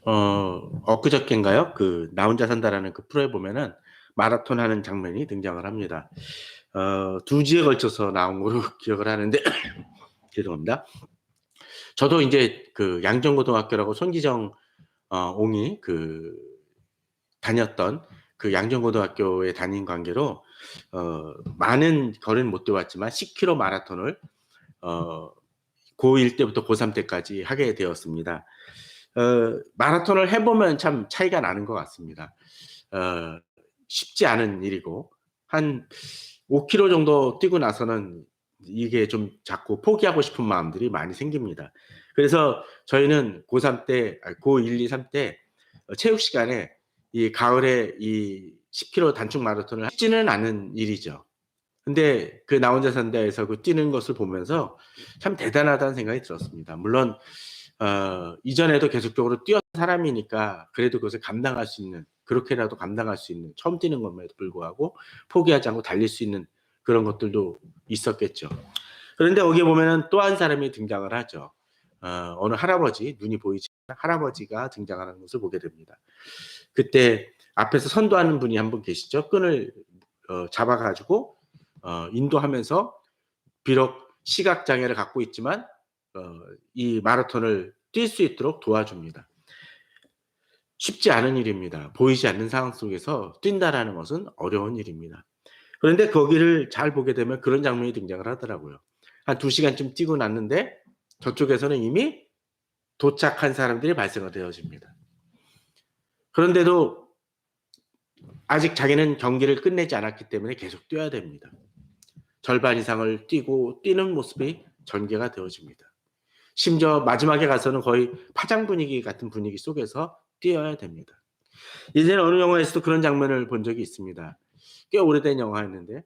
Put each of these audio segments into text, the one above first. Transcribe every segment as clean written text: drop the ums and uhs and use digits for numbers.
엊그저껜가요? 그 나 혼자 산다라는 그 프로에 보면은 마라톤 하는 장면이 등장을 합니다. 두 주에 걸쳐서 나온 걸로 기억을 하는데 죄송합니다. 저도 인제 그 양정고등학교라고 손기정 옹이 그 다녔던 그 양정고등학교에 다닌 관계로 많은 거리는 못 뛰어봤지만 10km 마라톤을 어 고1 때부터 고3 때까지 하게 되었습니다. 마라톤을 해 보면 참 차이가 나는 것 같습니다. 어 쉽지 않은 일이고 한 5km 정도 뛰고 나서는 이게 좀 자꾸 포기하고 싶은 마음들이 많이 생깁니다. 그래서 저희는 고3 때 고1, 2, 3 때 체육 시간에 이 가을에 이 10km 단축 마라톤을 쉽지는 않은 일이죠. 근데 그 나 혼자 산다에서 그 뛰는 것을 보면서 참 대단하다는 생각이 들었습니다. 물론 이전에도 계속적으로 뛰었던 사람이니까 그래도 그것을 감당할 수 있는, 그렇게라도 감당할 수 있는, 처음 뛰는 것임에도 불구하고 포기하지 않고 달릴 수 있는 그런 것들도 있었겠죠. 그런데 거기에 보면은 또 한 사람이 등장을 하죠. 어느 할아버지, 눈이 보이지 않는 할아버지가 등장하는 것을 보게 됩니다. 그때 앞에서 선도하는 분이 한 분 계시죠. 끈을 잡아 가지고 인도하면서 비록 시각 장애를 갖고 있지만 이 마라톤을 뛸 수 있도록 도와줍니다. 쉽지 않은 일입니다. 보이지 않는 상황 속에서 뛴다라는 것은 어려운 일입니다. 그런데 거기를 잘 보게 되면 그런 장면이 등장을 하더라고요. 한 2 시간쯤 뛰고 났는데 저쪽에서는 이미 도착한 사람들이 발생이 되어집니다. 그런데도 아직 자기는 경기를 끝내지 않았기 때문에 계속 뛰어야 됩니다. 절반 이상을 뛰고 뛰는 모습이 전개가 되어집니다. 심지어 마지막에 가서는 거의 파장 분위기 같은 분위기 속에서 뛰어야 됩니다. 예전에 어느 영화에서도 그런 장면을 본 적이 있습니다. 꽤 오래된 영화였는데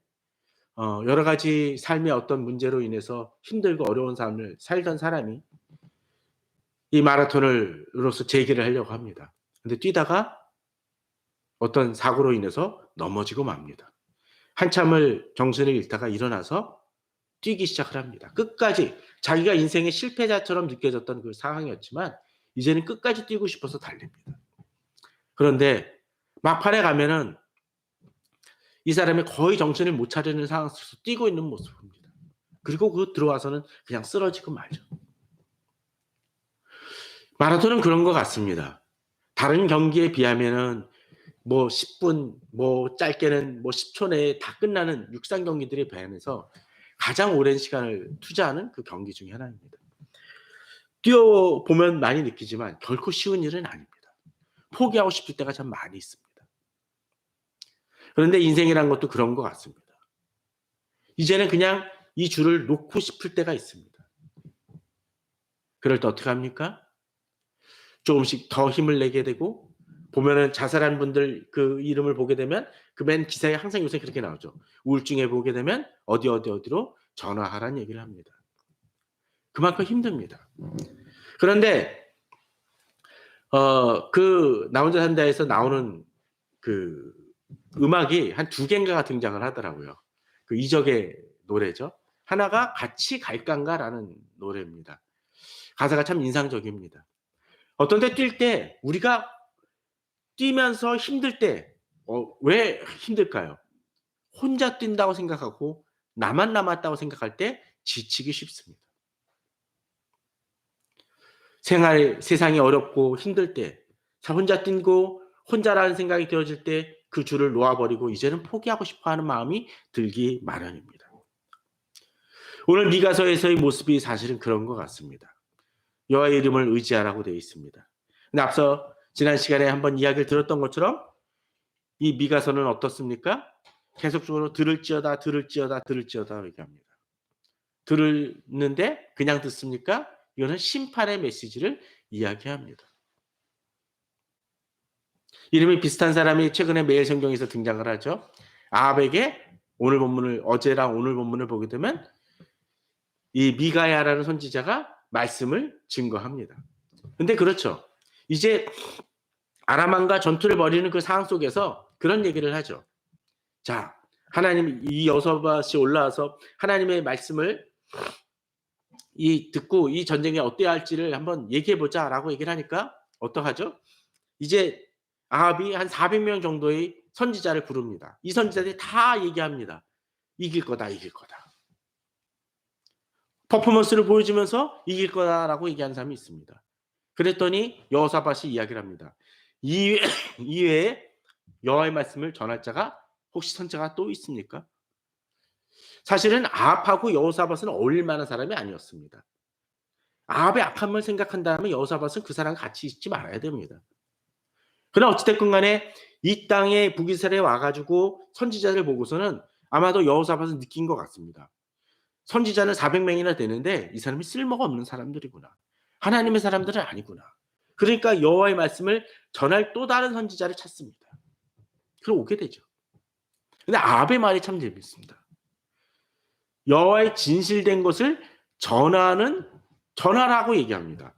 여러 가지 삶의 어떤 문제로 인해서 힘들고 어려운 삶을 살던 사람이 이 마라톤을 으로서 재기를 하려고 합니다. 근데 뛰다가 어떤 사고로 인해서 넘어지고 맙니다. 한참을 정신을 잃다가 일어나서 뛰기 시작을 합니다. 끝까지 자기가 인생의 실패자처럼 느껴졌던 그 상황이었지만 이제는 끝까지 뛰고 싶어서 달립니다. 그런데 막판에 가면은 이 사람이 거의 정신을 못 차리는 상황 속에서 뛰고 있는 모습을 봅니다. 그리고 그 들어와서는 그냥 쓰러지고 말죠. 마라톤은 그런 것 같습니다. 다른 경기에 비하면은 뭐 10분, 뭐 짧게는 뭐 10초 내에 다 끝나는 육상 경기들에 비하면서 가장 오랜 시간을 투자하는 그 경기 중에 하나입니다. 뛰어 보면 많이 느끼지만 결코 쉬운 일은 아닙니다. 포기하고 싶을 때가 참 많이 있습니다. 그런데 인생이란 것도 그런 것 같습니다. 이제는 그냥 이 줄을 놓고 싶을 때가 있습니다. 그럴 때 어떻게 합니까? 조금씩 더 힘을 내게 되고 보면은 자살한 분들 그 이름을 보게 되면 그 맨 기사에 항상 요새 그렇게 나오죠. 우울증에 보게 되면 어디로 전화하라는 얘기를 합니다. 그만큼 힘듭니다. 그런데 그 나 혼자 산다에서 나오는 그 음악이 한 2개인가가 등장을 하더라고요. 그 이적의 노래죠. 하나가 같이 갈깐가라는 노래입니다. 가사가 참 인상적입니다. 어떤 때 뛸 때 우리가 뛰면서 힘들 때 왜 힘들까요? 혼자 뛴다고 생각하고 나만 남았다고 생각할 때 지치기 쉽습니다. 세상이 어렵고 힘들 때 혼자 뛰고 혼자라는 생각이 들어질 때 그 줄을 놓아 버리고 이제는 포기하고 싶어 하는 마음이 들기 마련입니다. 오늘 미가서에서의 모습이 사실은 그런 것 같습니다. 여호와의 이름을 의지하라고 되어 있습니다. 근데 앞서 지난 시간에 한번 이야기를 들었던 것처럼 이 미가서는 어떻습니까? 계속적으로 들을지어다 얘기합니다. 들었는데 그냥 듣습니까? 이거는 심판의 메시지를 이야기합니다. 이름이 비슷한 사람이 최근에 매일 성경에서 등장을 하죠. 아합에게 오늘 본문을 어제랑 오늘 본문을 보게 되면 이 미가야라는 선지자가 말씀을 증거합니다. 근데 그렇죠. 이제 아람 왕과 전투를 벌이는 그 상황 속에서 그런 얘기를 하죠. 자, 하나님 이 여호사밧이 올라와서 하나님의 말씀을 듣고 이 전쟁이 어때야 할지를 한번 얘기해 보자라고 얘기를 하니까 어떡하죠? 이제 아합이 한 400명 정도의 선지자를 부릅니다. 이 선지자들이 다 얘기합니다. 이길 거다, 이길 거다. 퍼포먼스를 보여주면서 이길 거다라고 얘기하는 사람이 있습니다. 그랬더니 여호사밧이 이야기를 합니다. 이외에 여호와의 말씀을 전할 자가 혹시 선지자가 또 있습니까? 사실은 아합하고 여호사밧은 어울릴 만한 사람이 아니었습니다. 아합의 악함을 생각한다면 여호사밧은 그 사람과 같이 있지 말아야 됩니다. 그러나 어찌됐건 간에 이 땅에 북이스라엘에 와가지고 선지자를 보고서는 아마도 여호사밧은 느낀 것 같습니다. 선지자는 400명이나 되는데 이 사람이 쓸모가 없는 사람들이구나. 하나님의 사람들은 아니구나. 그러니까 여호와의 말씀을 전할 또 다른 선지자를 찾습니다. 그럼 오게 되죠. 근데 아합의 말이 참 재밌습니다. 여호와의 진실된 것을 전하라고 얘기합니다.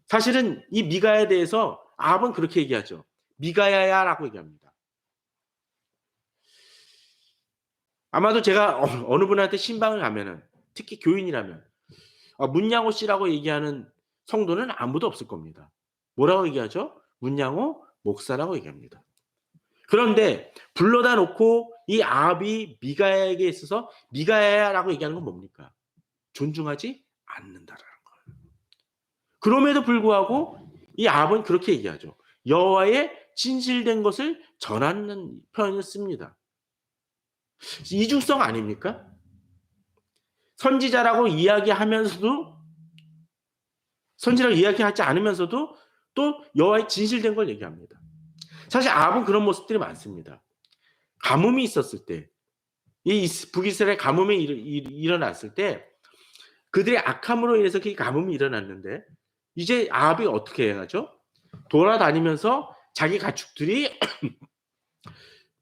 사실은 이 미가야에 대해서 아합은 그렇게 얘기하죠. 미가야야라고 얘기합니다. 아마도 제가 어느 분한테 신방을 가면은 특히 교인이라면 문양호 씨라고 얘기하는 성도는 아무도 없을 겁니다. 뭐라고 얘기하죠? 문양호 목사라고 얘기합니다. 그런데 불러다 놓고 이 아합이 미가야에게 있어서 미가야라고 얘기하는 건 뭡니까? 존중하지 않는다라는 거예요. 그럼에도 불구하고 이 아합은 그렇게 얘기하죠. 여호와의 진실된 것을 전하는 표현을 씁니다. 이중성 아닙니까? 선지자라고 이야기하면서도 선지자라고 이야기하지 않으면서도 또 여호와의 진실된 걸 얘기합니다. 사실 아합은 그런 모습들이 많습니다. 가뭄이 있었을 때, 이 북이스라엘 가뭄이 일어났을 때 그들의 악함으로 인해서 그 가뭄이 일어났는데 이제 아합이 어떻게 해야죠? 돌아다니면서 자기 가축들이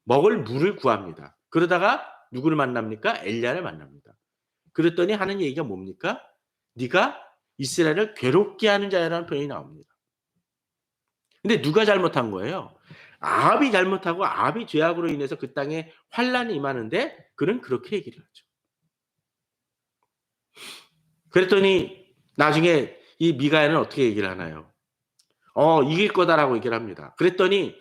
먹을 물을 구합니다. 그러다가 누구를 만납니까? 엘리야를 만납니다. 그랬더니 하는 얘기가 뭡니까? 네가 이스라엘을 괴롭게 하는 자야라는 표현이 나옵니다. 근데 누가 잘못한 거예요? 아합이 잘못하고 아합이 죄악으로 인해서 그 땅에 환란이 임하는데 그는 그렇게 얘기를 하죠. 그랬더니 나중에 이 미가야는 어떻게 얘기를 하나요? 이길 거다라고 얘기를 합니다. 그랬더니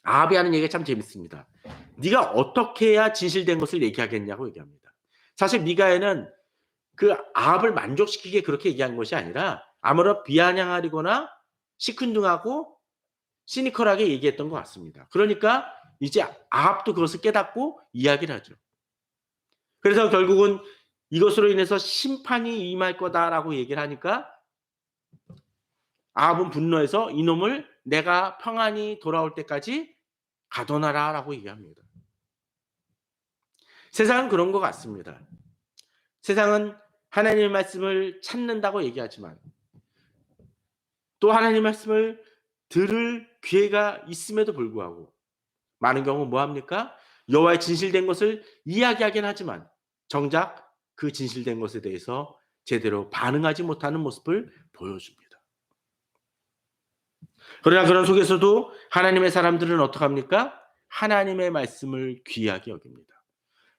아합이 하는 얘기가 참 재밌습니다. 네가 어떻게 해야 진실된 것을 얘기하겠냐고 얘기합니다. 사실 미가야는 그 아합을 만족시키게 그렇게 얘기한 것이 아니라 아무런 비아냥하거나 시큰둥하고 시니컬하게 얘기했던 것 같습니다. 그러니까 이제 아합도 그것을 깨닫고 이야기를 하죠. 그래서 결국은 이것으로 인해서 심판이 임할 거다라고 얘기를 하니까 아합은 분노해서 이놈을 내가 평안히 돌아올 때까지 가둬놔라라고 얘기합니다. 세상은 그런 것 같습니다. 세상은 하나님의 말씀을 찾는다고 얘기하지만 또 하나님의 말씀을 들을 기회가 있음에도 불구하고 많은 경우 뭐합니까? 여호와의 진실된 것을 이야기하긴 하지만 정작 그 진실된 것에 대해서 제대로 반응하지 못하는 모습을 보여줍니다. 그러나 그런 속에서도 하나님의 사람들은 어떡합니까? 하나님의 말씀을 귀하게 여깁니다.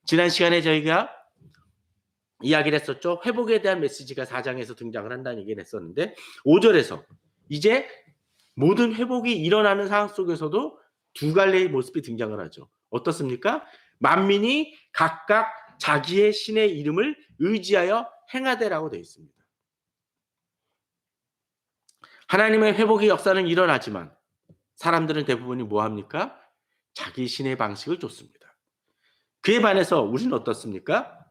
지난 시간에 저희가 이야기를 했었죠. 회복에 대한 메시지가 4장에서 등장을 한다는 얘기를 했었는데 5절에서 이제 모든 회복이 일어나는 상황 속에서도 두 갈래의 모습이 등장을 하죠. 어떻습니까? 만민이 각각 자기의 신의 이름을 의지하여 행하되라고 되어 있습니다. 하나님의 회복의 역사는 일어나지만 사람들은 대부분이 뭐합니까? 자기 신의 방식을 쫓습니다. 그에 반해서 우리는 어떻습니까?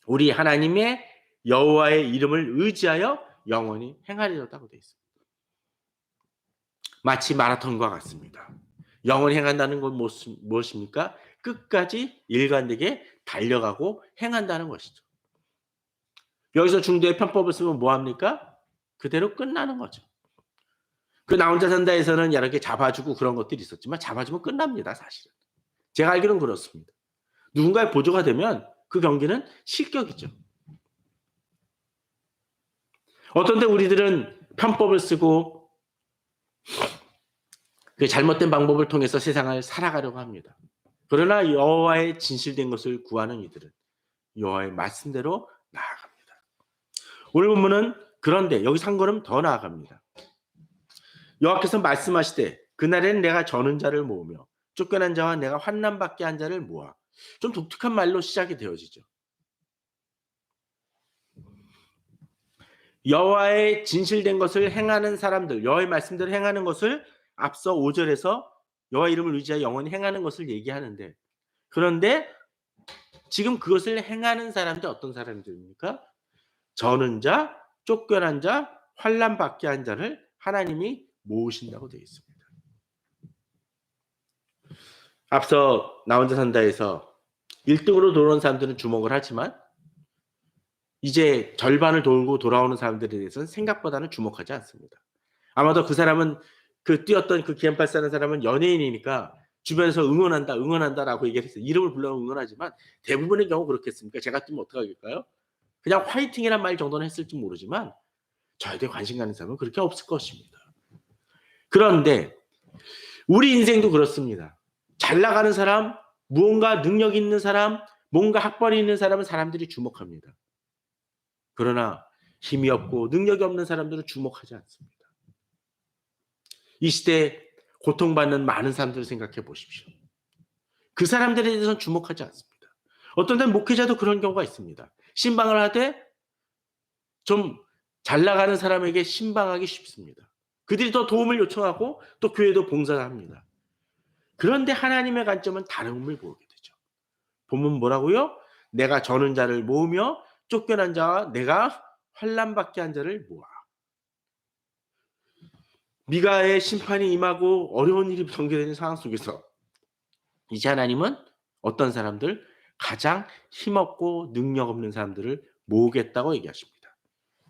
우리 하나님의 여호와의 이름을 의지하여 영원히 행하리로다고 되어 있습니다. 마치 마라톤과 같습니다. 영원히 행한다는 건 무엇입니까? 끝까지 일관되게 달려가고 행한다는 것이죠. 여기서 중도의 편법을 쓰면 뭐합니까? 그대로 끝나는 거죠. 그 나 혼자 산다에서는 여러 개 잡아주고 그런 것들이 있었지만 잡아주면 끝납니다. 사실은. 제가 알기로는 그렇습니다. 누군가의 보조가 되면 그 경기는 실격이죠. 어떤 때 우리들은 편법을 쓰고 그 잘못된 방법을 통해서 세상을 살아가려고 합니다. 그러나 여호와의 진실된 것을 구하는 이들은 여호와의 말씀대로 나아갑니다. 오늘 본문은 그런데 여기서 한 걸음 더 나아갑니다. 여호와께서 말씀하시되 그날에는 내가 저는 자를 모으며 쫓겨난 자와 내가 환난 받게 한 자를 모아. 좀 독특한 말로 시작이 되어지죠. 여호와의 진실된 것을 행하는 사람들, 여호와의 말씀대로 행하는 것을 앞서 5절에서 여호와 이름을 의지하여 영원히 행하는 것을 얘기하는데, 그런데 지금 그것을 행하는 사람들 어떤 사람들입니까? 저는 자, 쫓겨난 자, 환난 받게 한 자를 하나님이 모으신다고 되어 있습니다. 앞서 나 혼자 산다에서 1등으로 돌아온 사람들은 주목을 하지만 이제 절반을 돌고 돌아오는 사람들에 대해서는 생각보다는 주목하지 않습니다. 아마도 그 사람은 그 뛰었던 그 기안84는 사람은 연예인이니까 주변에서 응원한다, 응원한다라고 얘기를 했어요. 이름을 불러 응원하지만 대부분의 경우 그렇겠습니까? 제가 뛰면 어떡하겠어요? 그냥 화이팅이란 말 정도는 했을지 모르지만 저에 대해 관심 가는 사람은 그렇게 없을 것입니다. 그런데 우리 인생도 그렇습니다. 잘 나가는 사람, 무언가 능력 있는 사람, 뭔가 학벌이 있는 사람은 사람들이 주목합니다. 그러나 힘이 없고 능력이 없는 사람들은 주목하지 않습니다. 이 시대에 고통받는 많은 사람들을 생각해 보십시오. 그 사람들에 대해서는 주목하지 않습니다. 어떤 때는 목회자도 그런 경우가 있습니다. 신방을 하되 좀 잘 나가는 사람에게 신방하기 쉽습니다. 그들이 더 도움을 요청하고 또 교회도 봉사를 합니다. 그런데 하나님의 관점은 다름을 보게 되죠. 본문 뭐라고요? 내가 저는 자를 모으며 쫓겨난 자와 내가 환난 받게 한 자를 모아. 미가의 심판이 임하고 어려운 일이 전개되는 상황 속에서 이제 하나님은 어떤 사람들? 가장 힘없고 능력 없는 사람들을 모으겠다고 얘기하십니다.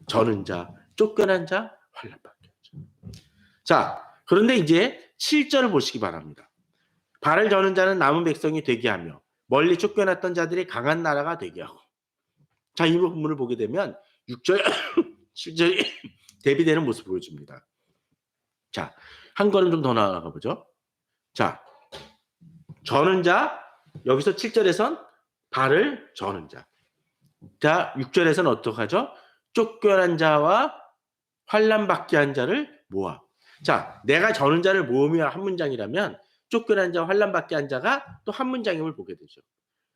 저는 자, 쫓겨난 자, 환난 받게 한 자. 자, 그런데 이제 7절을 보시기 바랍니다. 발을 저는 자는 남은 백성이 되게 하며 멀리 쫓겨났던 자들이 강한 나라가 되게 하고. 자, 이 부분을 보게 되면 6절, 7절이 대비되는 모습을 보여줍니다. 자, 한 걸음 좀 더 나아가 보죠. 자, 저는 자, 여기서 7절에선 발을 저는 자. 자, 6절에서는 어떻게 하죠? 쫓겨난 자와 환난 받게 한 자를 모아. 자, 내가 저는 자를 모으며 한 문장이라면 쫓겨난 자와 환난 받게 한 자가 또 한 문장임을 보게 되죠.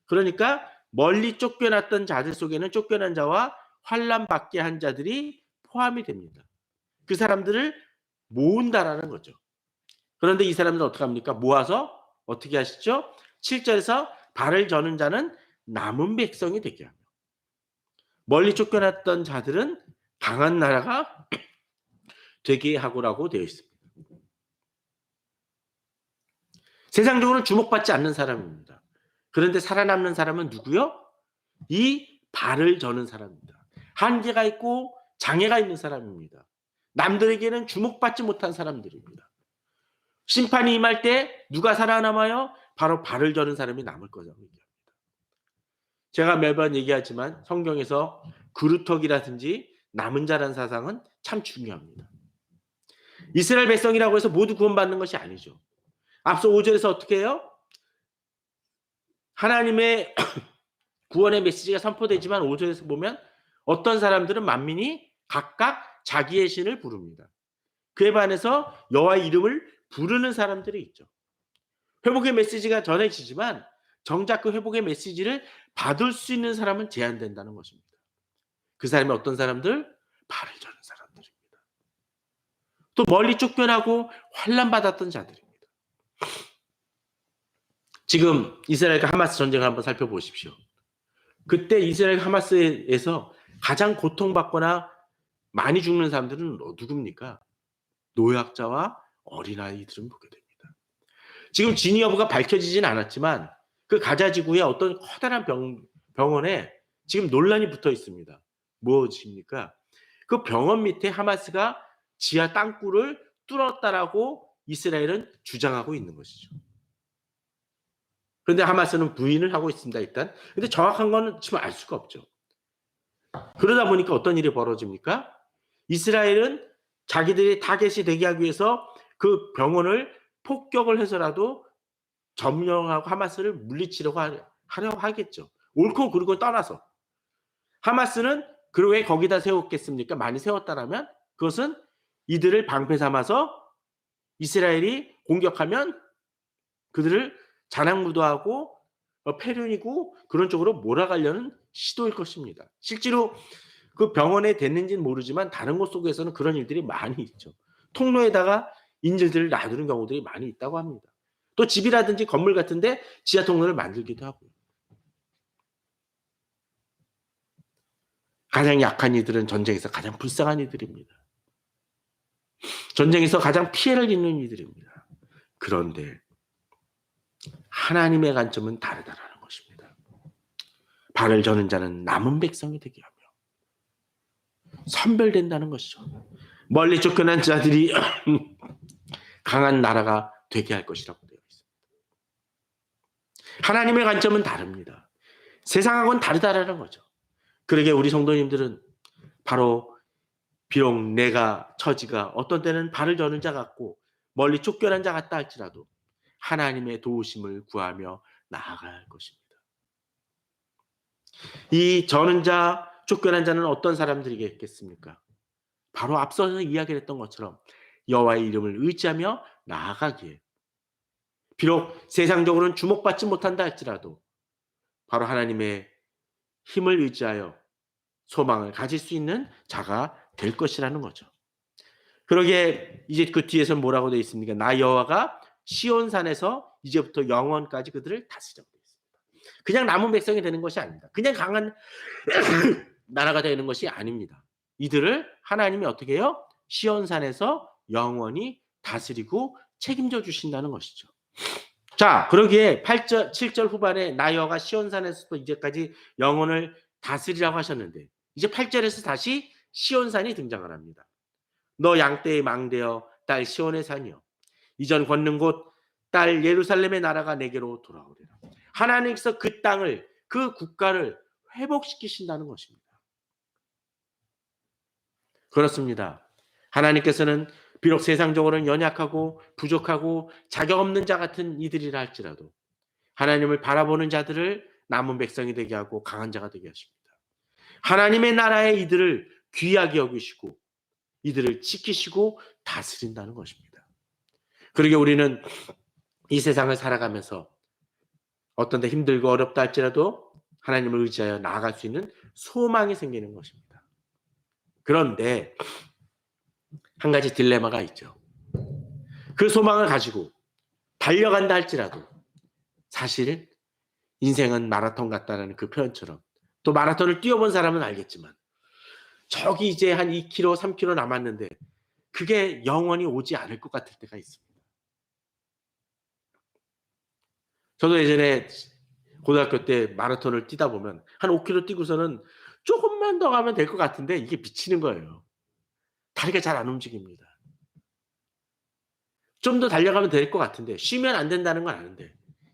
그러니까 멀리 쫓겨났던 자들 속에는 쫓겨난 자와 환난 받게 한 자들이 포함이 됩니다. 그 사람들을 모은다라는 거죠. 그런데 이 사람들은 어떻게 합니까? 모아서 어떻게 하시죠? 7절에서 발을 저는 자는 남은 백성이 되게 하며 멀리 쫓겨났던 자들은 강한 나라가 되게 하고라고 되어 있습니다. 세상적으로는 주목받지 않는 사람입니다. 그런데 살아남는 사람은 누구요? 이 발을 저는 사람입니다. 한계가 있고 장애가 있는 사람입니다. 남들에게는 주목받지 못한 사람들입니다. 심판이 임할 때 누가 살아남아요? 바로 발을 저는 사람이 남을 거라고 얘기합니다. 제가 매번 얘기하지만 성경에서 그루터기라든지 남은 자라는 사상은 참 중요합니다. 이스라엘 백성이라고 해서 모두 구원받는 것이 아니죠. 앞서 5절에서 어떻게 해요? 하나님의 구원의 메시지가 선포되지만 5절에서 보면 어떤 사람들은 만민이 각각 자기의 신을 부릅니다. 그에 반해서 여호와의 이름을 부르는 사람들이 있죠. 회복의 메시지가 전해지지만 정작 그 회복의 메시지를 받을 수 있는 사람은 제한된다는 것입니다. 그 사람이 어떤 사람들? 발을 저는 사람들입니다. 또 멀리 쫓겨나고 환난받았던 자들입니다. 지금 이스라엘과 하마스 전쟁을 한번 살펴보십시오. 그때 이스라엘 하마스에서 가장 고통받거나 많이 죽는 사람들은 누굽니까? 노약자와 어린아이들은 보게 됩니다. 지금 진위 여부가 밝혀지진 않았지만 그 가자 지구의 어떤 커다란 병원에 지금 논란이 붙어 있습니다. 무엇입니까? 그 병원 밑에 하마스가 지하 땅굴을 뚫었다라고 이스라엘은 주장하고 있는 것이죠. 그런데 하마스는 부인을 하고 있습니다, 일단. 근데 정확한 건 지금 알 수가 없죠. 그러다 보니까 어떤 일이 벌어집니까? 이스라엘은 자기들이 타겟이 되게 하기 위해서 그 병원을 폭격을 해서라도 점령하고 하마스를 물리치려고 하려고 하겠죠. 옳고 그르고 떠나서. 하마스는 왜 거기다 세웠겠습니까? 많이 세웠다라면 그것은 이들을 방패 삼아서 이스라엘이 공격하면 그들을 자랑무도하고 패륜이고 그런 쪽으로 몰아가려는 시도일 것입니다. 실제로 그 병원에 됐는지는 모르지만 다른 곳 속에서는 그런 일들이 많이 있죠. 통로에다가 인질들을 놔두는 경우들이 많이 있다고 합니다. 또 집이라든지 건물 같은 데 지하 통로를 만들기도 하고요. 가장 약한 이들은 전쟁에서 가장 불쌍한 이들입니다. 전쟁에서 가장 피해를 입는 이들입니다. 그런데 하나님의 관점은 다르다라는 것입니다. 발을 저는 자는 남은 백성이 되게 하며 선별된다는 것이죠. 멀리 쫓겨난 자들이 강한 나라가 되게 할 것이라고 되어 있습니다. 하나님의 관점은 다릅니다. 세상하고는 다르다라는 거죠. 그러게 우리 성도님들은 바로 비록 내가 처지가 어떤 때는 발을 저는 자 같고 멀리 쫓겨난 자 같다 할지라도 하나님의 도우심을 구하며 나아가야 할 것입니다. 이 저는 자, 쫓겨난 자는 어떤 사람들이겠습니까? 바로 앞서서 이야기를 했던 것처럼 여호와의 이름을 의지하며 나아가기에 비록 세상적으로는 주목받지 못한다 할지라도 바로 하나님의 힘을 의지하여 소망을 가질 수 있는 자가 될 것이라는 거죠. 그러기에 이제 그 뒤에서 뭐라고 되어 있습니까? 나 여호와가 시온산에서 이제부터 영원까지 그들을 다스리라고 되어 있습니다. 그냥 남은 백성이 되는 것이 아닙니다. 그냥 강한 나라가 되는 것이 아닙니다. 이들을 하나님이 어떻게 해요? 시온산에서 영원히 다스리고 책임져 주신다는 것이죠. 자, 그러기에 8절, 7절 후반에 나 여호와가 시온산에서도 이제까지 영원을 다스리라고 하셨는데 이제 8절에서 다시 시온산이 등장을 합니다. 너 양떼의 망대여 딸 시온의 산이여 이전 걷는 곳 딸 예루살렘의 나라가 내게로 돌아오리라. 하나님께서 그 땅을 그 국가를 회복시키신다는 것입니다. 그렇습니다. 하나님께서는 비록 세상적으로는 연약하고 부족하고 자격 없는 자 같은 이들이라 할지라도 하나님을 바라보는 자들을 남은 백성이 되게 하고 강한 자가 되게 하십니다. 하나님의 나라에 이들을 귀하게 여기시고 이들을 지키시고 다스린다는 것입니다. 그러게 우리는 이 세상을 살아가면서 어떤 데 힘들고 어렵다 할지라도 하나님을 의지하여 나아갈 수 있는 소망이 생기는 것입니다. 그런데 한 가지 딜레마가 있죠. 그 소망을 가지고 달려간다 할지라도 사실 인생은 마라톤 같다는 그 표현처럼 또 마라톤을 뛰어본 사람은 알겠지만 저기 이제 한 2km, 3km 남았는데 그게 영원히 오지 않을 것 같을 때가 있습니다. 저도 예전에 고등학교 때 마라톤을 뛰다 보면 한 5km 뛰고서는 조금만 더 가면 될 것 같은데 이게 미치는 거예요. 다리가 잘 안 움직입니다. 좀 더 달려가면 될 것 같은데 쉬면 안 된다는 건 아는데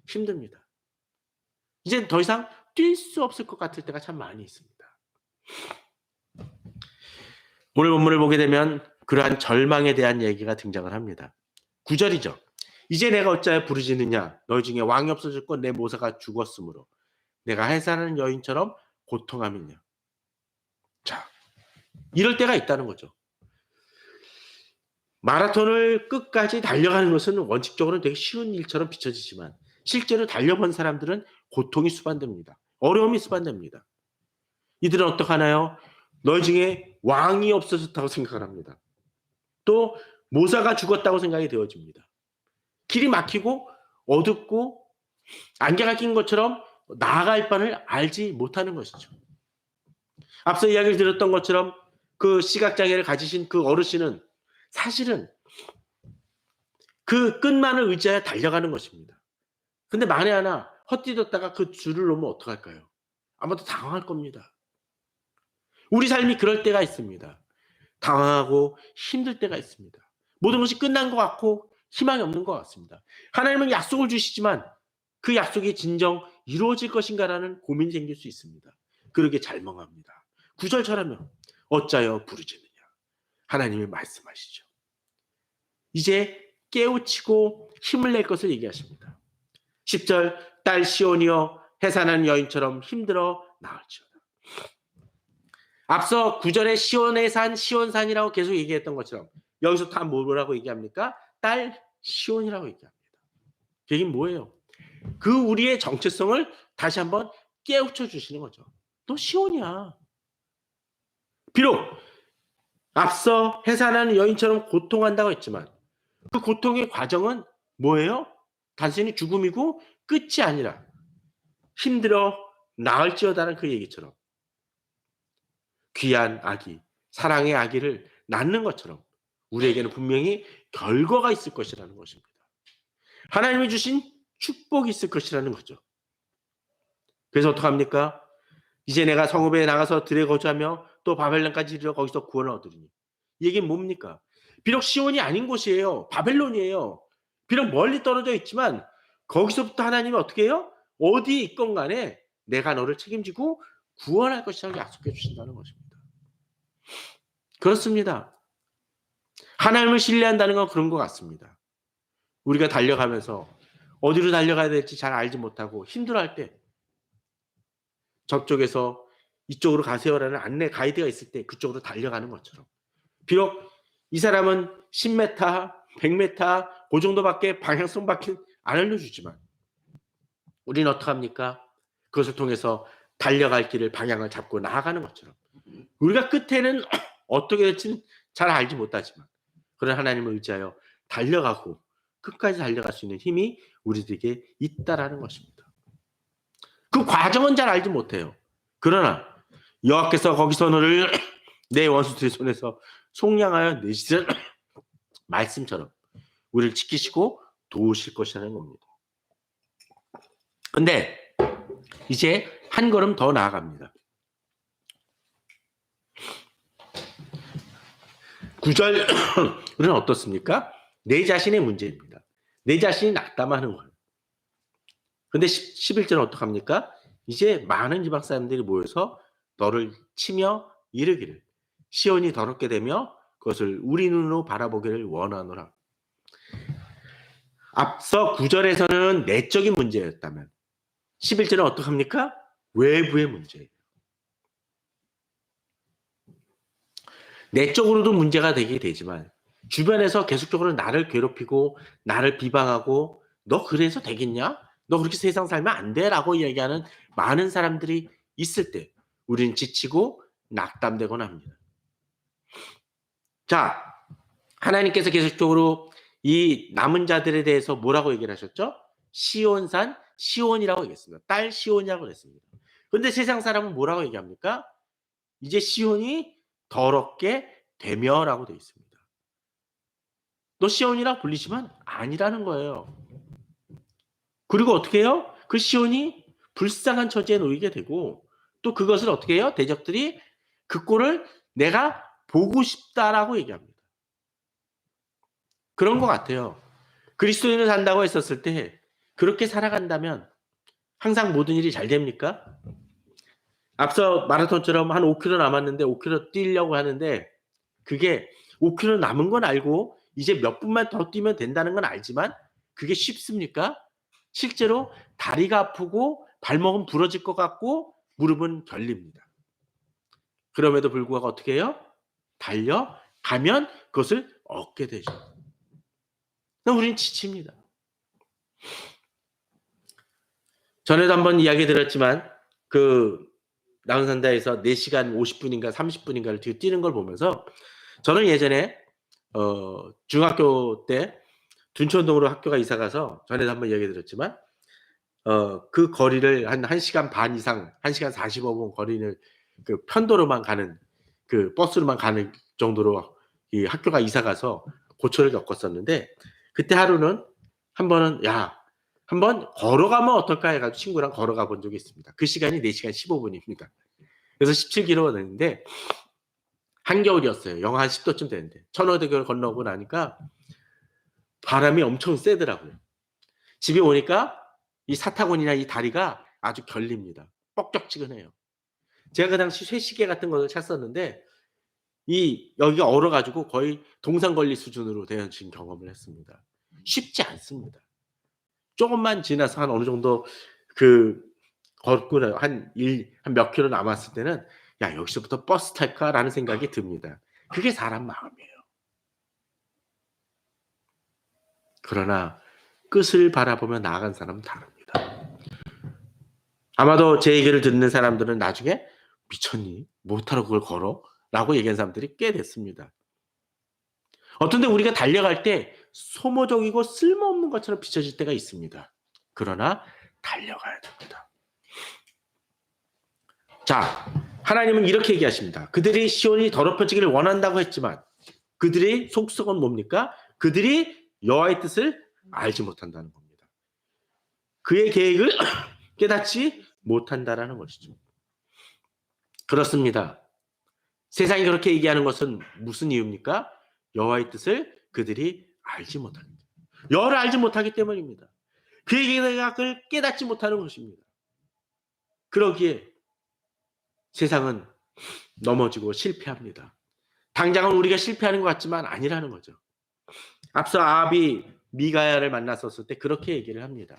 힘듭니다. 이젠 더 이상 뛸 수 없을 것 같을 때가 참 많이 있습니다. 오늘 본문을 보게 되면 그러한 절망에 대한 얘기가 등장을 합니다. 9절이죠. 이제 내가 어찌하여 부르짖느냐 너희 중에 왕이 없어졌고 내 모사가 죽었으므로 내가 해산하는 여인처럼 고통하느냐. 자, 이럴 때가 있다는 거죠. 마라톤을 끝까지 달려가는 것은 원칙적으로는 되게 쉬운 일처럼 비춰지지만 실제로 달려본 사람들은 고통이 수반됩니다. 어려움이 수반됩니다. 이들은 어떡하나요? 너희 중에 왕이 없어졌다고 생각을 합니다. 또 모사가 죽었다고 생각이 되어집니다. 길이 막히고 어둡고 안개가 낀 것처럼 나아갈 바를 알지 못하는 것이죠. 앞서 이야기를 드렸던 것처럼 그 시각장애를 가지신 그 어르신은 사실은 그 끝만을 의지하여 달려가는 것입니다. 근데 만에 하나 헛디뎠다가 그 줄을 놓으면 어떡할까요? 아마도 당황할 겁니다. 우리 삶이 그럴 때가 있습니다. 당황하고 힘들 때가 있습니다. 모든 것이 끝난 것 같고 희망이 없는 것 같습니다. 하나님은 약속을 주시지만 그 약속이 진정 이루어질 것인가라는 고민이 생길 수 있습니다. 그러게 절망합니다. 9절처럼 어찌하여 부르짖느냐. 하나님이 말씀하시죠. 이제 깨우치고 힘을 낼 것을 얘기하십니다. 10절 딸 시온이여 해산한 여인처럼 힘들어 나을지어다. 앞서 9절에 시온의 산, 시온산이라고 계속 얘기했던 것처럼 여기서 다 뭐라고 얘기합니까? 딸 시온이라고 얘기합니다. 그 얘기는 뭐예요? 그 우리의 정체성을 다시 한번 깨우쳐 주시는 거죠. 너 시온이야. 비록 앞서 해산하는 여인처럼 고통한다고 했지만 그 고통의 과정은 뭐예요? 단순히 죽음이고 끝이 아니라 힘들어 나을지어다는 그 얘기처럼 귀한 아기, 사랑의 아기를 낳는 것처럼 우리에게는 분명히 결과가 있을 것이라는 것입니다. 하나님이 주신 축복이 있을 것이라는 거죠. 그래서 어떡합니까? 이제 내가 성읍에 나가서 들에 거주하며 또 바벨론까지 이르러 거기서 구원을 얻으리니. 이 얘기는 뭡니까? 비록 시온이 아닌 곳이에요. 바벨론이에요. 비록 멀리 떨어져 있지만 거기서부터 하나님이 어떻게 해요? 어디에 있건 간에 내가 너를 책임지고 구원할 것이라고 약속해 주신다는 것입니다. 그렇습니다. 하나님을 신뢰한다는 건 그런 것 같습니다. 우리가 달려가면서 어디로 달려가야 될지 잘 알지 못하고 힘들어할 때 저쪽에서 이쪽으로 가세요라는 안내 가이드가 있을 때 그쪽으로 달려가는 것처럼 비록 이 사람은 10m, 100m 그 정도밖에 방향성밖에 안 알려주지만 우리는 어떡합니까? 그것을 통해서 달려갈 길을 방향을 잡고 나아가는 것처럼 우리가 끝에는 어떻게 될지는 잘 알지 못하지만 그런 하나님을 의지하여 달려가고 끝까지 달려갈 수 있는 힘이 우리들에게 있다라는 것입니다. 그 과정은 잘 알지 못해요. 그러나 여호와께서 거기서 너를 내 원수들의 손에서 속량하여 내시는 말씀처럼 우리를 지키시고 도우실 것이라는 겁니다. 근데 이제 한 걸음 더 나아갑니다. 9절은 어떻습니까? 내 자신의 문제입니다. 내 자신이 낙담하는 거예요. 근데 11절은 어떡합니까? 이제 많은 이방 사람들이 모여서 너를 치며 이르기를 시온이 더럽게 되며 그것을 우리 눈으로 바라보기를 원하노라. 앞서 9절에서는 내적인 문제였다면 11절은 어떡합니까? 외부의 문제예요. 내적으로도 문제가 되게 되지만 주변에서 계속적으로 나를 괴롭히고 나를 비방하고 너 그래서 되겠냐? 너 그렇게 세상 살면 안 돼? 라고 얘기하는 많은 사람들이 있을 때 우리는 지치고 낙담되곤 합니다. 자, 하나님께서 계속적으로 이 남은 자들에 대해서 뭐라고 얘기를 하셨죠? 시온산 시온이라고 얘기했습니다. 딸 시온이라고 했습니다. 그런데 세상 사람은 뭐라고 얘기합니까? 이제 시온이 더럽게 되며라고 되어 있습니다. 너 시온이라 불리지만 아니라는 거예요. 그리고 어떻게 해요? 그 시온이 불쌍한 처지에 놓이게 되고 또 그것을 어떻게 해요? 대적들이 그 꼴을 내가 보고 싶다라고 얘기합니다. 그런 것 같아요. 그리스도인을 산다고 했었을 때 그렇게 살아간다면 항상 모든 일이 잘 됩니까? 앞서 마라톤처럼 한 5km 남았는데 5km 뛰려고 하는데 그게 5km 남은 건 알고 이제 몇 분만 더 뛰면 된다는 건 알지만 그게 쉽습니까? 실제로 다리가 아프고 발목은 부러질 것 같고 무릎은 결립니다. 그럼에도 불구하고 어떻게 해요? 달려가면 그것을 얻게 되죠. 우리는 지칩니다. 전에도 한번 이야기 드렸지만 그 나훈산다에서 4시간 50분인가 30분인가를 뒤로 뛰는 걸 보면서 저는 예전에 중학교 때 둔천동으로 학교가 이사 가서 전에도 한번 이야기 드렸지만 그 거리를 한 1시간 반 이상 1시간 45분 거리를 그 편도로만 가는 그 버스로만 가는 정도로 이 학교가 이사 가서 고초를 겪었었는데 그때 하루는 한 번은 야 한번 걸어가면 어떨까 해 가지고 친구랑 걸어가 본 적이 있습니다. 그 시간이 4시간 15분입니다. 그래서 17km가 됐는데 한겨울이었어요. 영하 한 10도쯤 되는데 천호대교를 건너고 나니까 바람이 엄청 세더라고요. 집에 오니까 이 사타구니나 이 다리가 아주 결립니다. 뻑적지근해요. 제가 그 당시 쇠시계 같은 것을 찼었는데 여기가 얼어 가지고 거의 동상걸리 수준으로 되어진 경험을 했습니다. 쉽지 않습니다. 조금만 지나서 한 어느 정도 그 걷고 한 몇 킬로 남았을 때는 '야 여기서부터 버스 탈까?'라는 생각이 듭니다. 그게 사람 마음이에요. 그러나 끝을 바라보며 나아간 사람은 다릅니다. 아마도 제 얘기를 듣는 사람들은 나중에 "미쳤니? 못하러 그걸 걸어?" 라고 얘기한 사람들이 꽤 됐습니다. 어떤 데 우리가 달려갈 때 소모적이고 쓸모없는 것처럼 비춰질 때가 있습니다. 그러나 달려가야 됩니다. 자, 하나님은 이렇게 얘기하십니다. 그들이 시온이 더럽혀지기를 원한다고 했지만 그들의 속성은 뭡니까? 그들이 여호와의 뜻을 알지 못한다는 겁니다. 그의 계획을 깨닫지 못한다라는 것이죠. 그렇습니다. 세상이 그렇게 얘기하는 것은 무슨 이유입니까? 여호와의 뜻을 그들이 알지 못하기 때문에. 여호와를 알지 못하기 때문입니다. 그의 계획을 깨닫지 못하는 것입니다. 그러기에 세상은 넘어지고 실패합니다. 당장은 우리가 실패하는 것 같지만 아니라는 거죠. 앞서 아합이 미가야를 만났었을 때 그렇게 얘기를 합니다.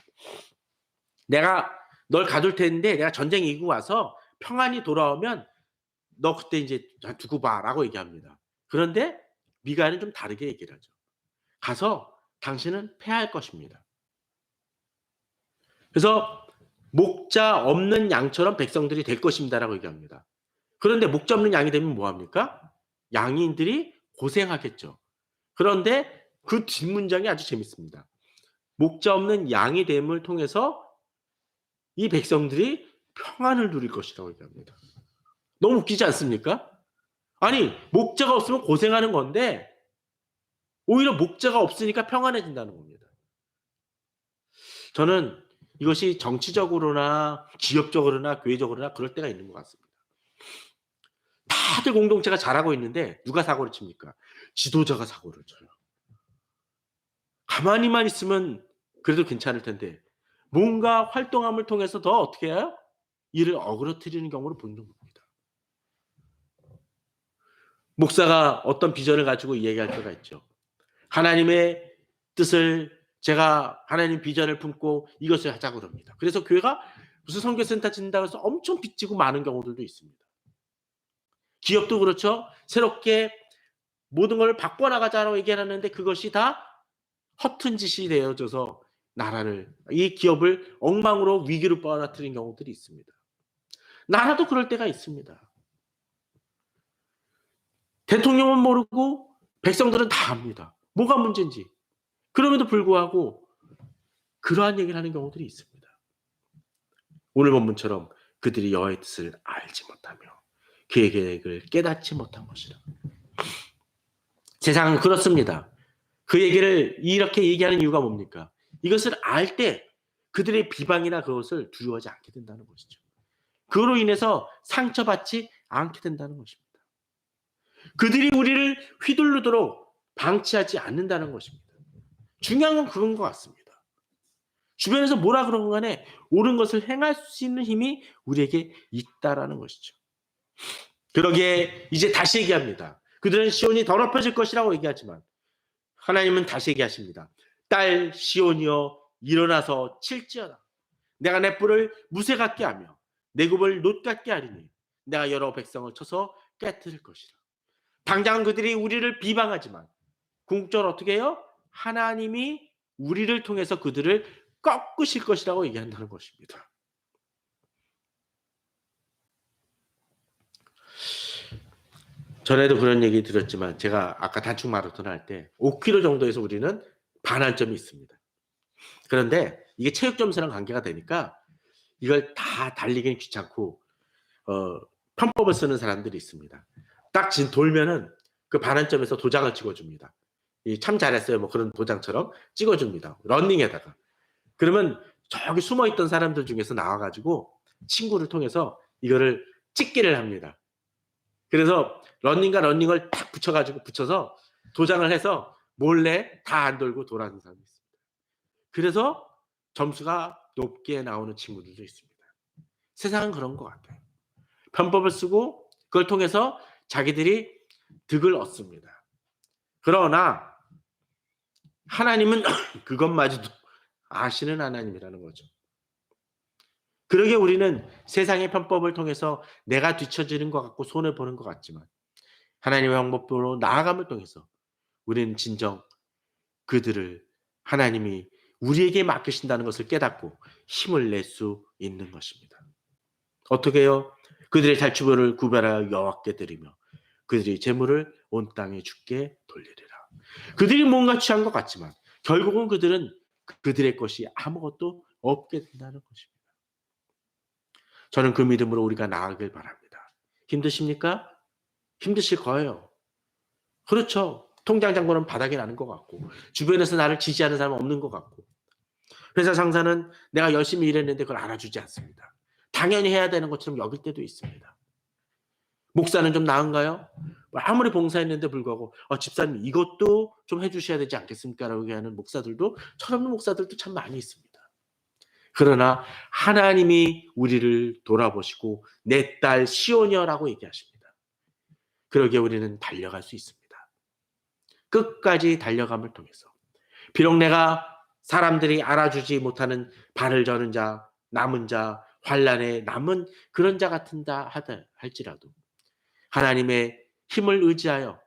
내가 널 가둘 텐데 내가 전쟁 이기고 와서 평안히 돌아오면 너 그때 이제 두고 봐라고 얘기합니다. 그런데 미가야는 좀 다르게 얘기를 하죠. 가서 당신은 패할 것입니다. 그래서 목자 없는 양처럼 백성들이 될 것입니다라고 얘기합니다. 그런데 목자 없는 양이 되면 뭐 합니까? 양인들이 고생하겠죠. 그런데 그 뒷문장이 아주 재밌습니다. 목자 없는 양이 됨을 통해서 이 백성들이 평안을 누릴 것이라고 얘기합니다. 너무 웃기지 않습니까? 아니, 목자가 없으면 고생하는 건데 오히려 목자가 없으니까 평안해진다는 겁니다. 저는 이것이 정치적으로나 기업적으로나 교회적으로나 그럴 때가 있는 것 같습니다. 다들 공동체가 잘하고 있는데 누가 사고를 칩니까? 지도자가 사고를 쳐요. 가만히만 있으면 그래도 괜찮을 텐데 뭔가 활동함을 통해서 더 어떻게 해요? 이를 어그러뜨리는 경우를 보는 겁니다. 목사가 어떤 비전을 가지고 이야기할 때가 있죠. 하나님의 뜻을 제가 하나님 비전을 품고 이것을 하자고 그럽니다. 그래서 교회가 무슨 선교센터 짓는다고 해서 엄청 빚지고 많은 경우들도 있습니다. 기업도 그렇죠. 새롭게 모든 걸 바꿔나가자라고 얘기를 하는데 그것이 다 허튼 짓이 되어져서 나라를 이 기업을 엉망으로 위기로 빨아들인 경우들이 있습니다. 나라도 그럴 때가 있습니다. 대통령은 모르고 백성들은 다 압니다. 뭐가 문제인지. 그럼에도 불구하고 그러한 얘기를 하는 경우들이 있습니다. 오늘 본문처럼 그들이 여호와의 뜻을 알지 못하며 그의 계획을 깨닫지 못한 것이라. 세상은 그렇습니다. 그 얘기를 이렇게 얘기하는 이유가 뭡니까? 이것을 알 때 그들의 비방이나 그것을 두려워하지 않게 된다는 것이죠. 그로 인해서 상처받지 않게 된다는 것입니다. 그들이 우리를 휘둘르도록 방치하지 않는다는 것입니다. 중요한 건 그건 것 같습니다. 주변에서 뭐라 그러건 간에 옳은 것을 행할 수 있는 힘이 우리에게 있다라는 것이죠. 그러기에 이제 다시 얘기합니다. 그들은 시온이 더럽혀질 것이라고 얘기하지만 하나님은 다시 얘기하십니다. 딸 시온이여 일어나서 칠지어다. 내가 내 뿔을 무쇠 같게 하며 내 굽을 놋 같게 하리니 내가 여러 백성을 쳐서 깨뜨릴 것이라. 당장 그들이 우리를 비방하지만 궁극적으로 어떻게 해요? 하나님이 우리를 통해서 그들을 꺾으실 것이라고 얘기한다는 것입니다. 전에도 그런 얘기 드렸지만 제가 아까 단축 마라톤 할 때 5km 정도에서 우리는 반환점이 있습니다. 그런데 이게 체육 점수랑 관계가 되니까 이걸 다 달리기는 귀찮고 편법을 쓰는 사람들이 있습니다. 딱 돌면은 그 반환점에서 도장을 찍어줍니다. 참 잘했어요. 뭐 그런 도장처럼 찍어줍니다. 러닝에다가. 그러면 저기 숨어있던 사람들 중에서 나와가지고 친구를 통해서 이거를 찍기를 합니다. 그래서 러닝과 러닝을 탁 붙여서 도장을 해서 몰래 다 안 돌고 돌아가는 사람이 있습니다. 그래서 점수가 높게 나오는 친구들도 있습니다. 세상은 그런 것 같아요. 편법을 쓰고 그걸 통해서 자기들이 득을 얻습니다. 그러나 하나님은 그것마저도 아시는 하나님이라는 거죠. 그러게 우리는 세상의 편법을 통해서 내가 뒤처지는 것 같고 손해보는 것 같지만 하나님의 방법으로 나아감을 통해서 우리는 진정 그들을 하나님이 우리에게 맡기신다는 것을 깨닫고 힘을 낼 수 있는 것입니다. 어떻게 해요? 그들의 잘추부를 구별하여 여호와께 드리며 그들의 재물을 온 땅에 주께 돌리리라. 그들이 뭔가 취한 것 같지만 결국은 그들은 그들의 것이 아무것도 없게 된다는 것입니다. 저는 그 믿음으로 우리가 나아가길 바랍니다. 힘드십니까? 힘드실 거예요. 그렇죠. 통장 잔고는 바닥이 나는 것 같고 주변에서 나를 지지하는 사람은 없는 것 같고 회사 상사는 내가 열심히 일했는데 그걸 알아주지 않습니다. 당연히 해야 되는 것처럼 여길 때도 있습니다. 목사는 좀 나은가요? 아무리 봉사했는데 불구하고 집사님 이것도 좀 해 주셔야 되지 않겠습니까? 라고 얘기하는 목사들도 철없는 목사들도 참 많이 있습니다. 그러나 하나님이 우리를 돌아보시고 내 딸 시온이여라고 얘기하십니다. 그러기에 우리는 달려갈 수 있습니다. 끝까지 달려감을 통해서 비록 내가 사람들이 알아주지 못하는 발을 저는 자, 남은 자, 환난에 남은 그런 자 같은다 하다 할지라도 하나님의 힘을 의지하여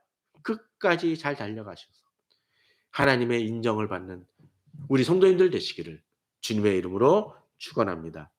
끝까지 잘 달려가셔서 하나님의 인정을 받는 우리 성도님들 되시기를 주님의 이름으로 축원합니다.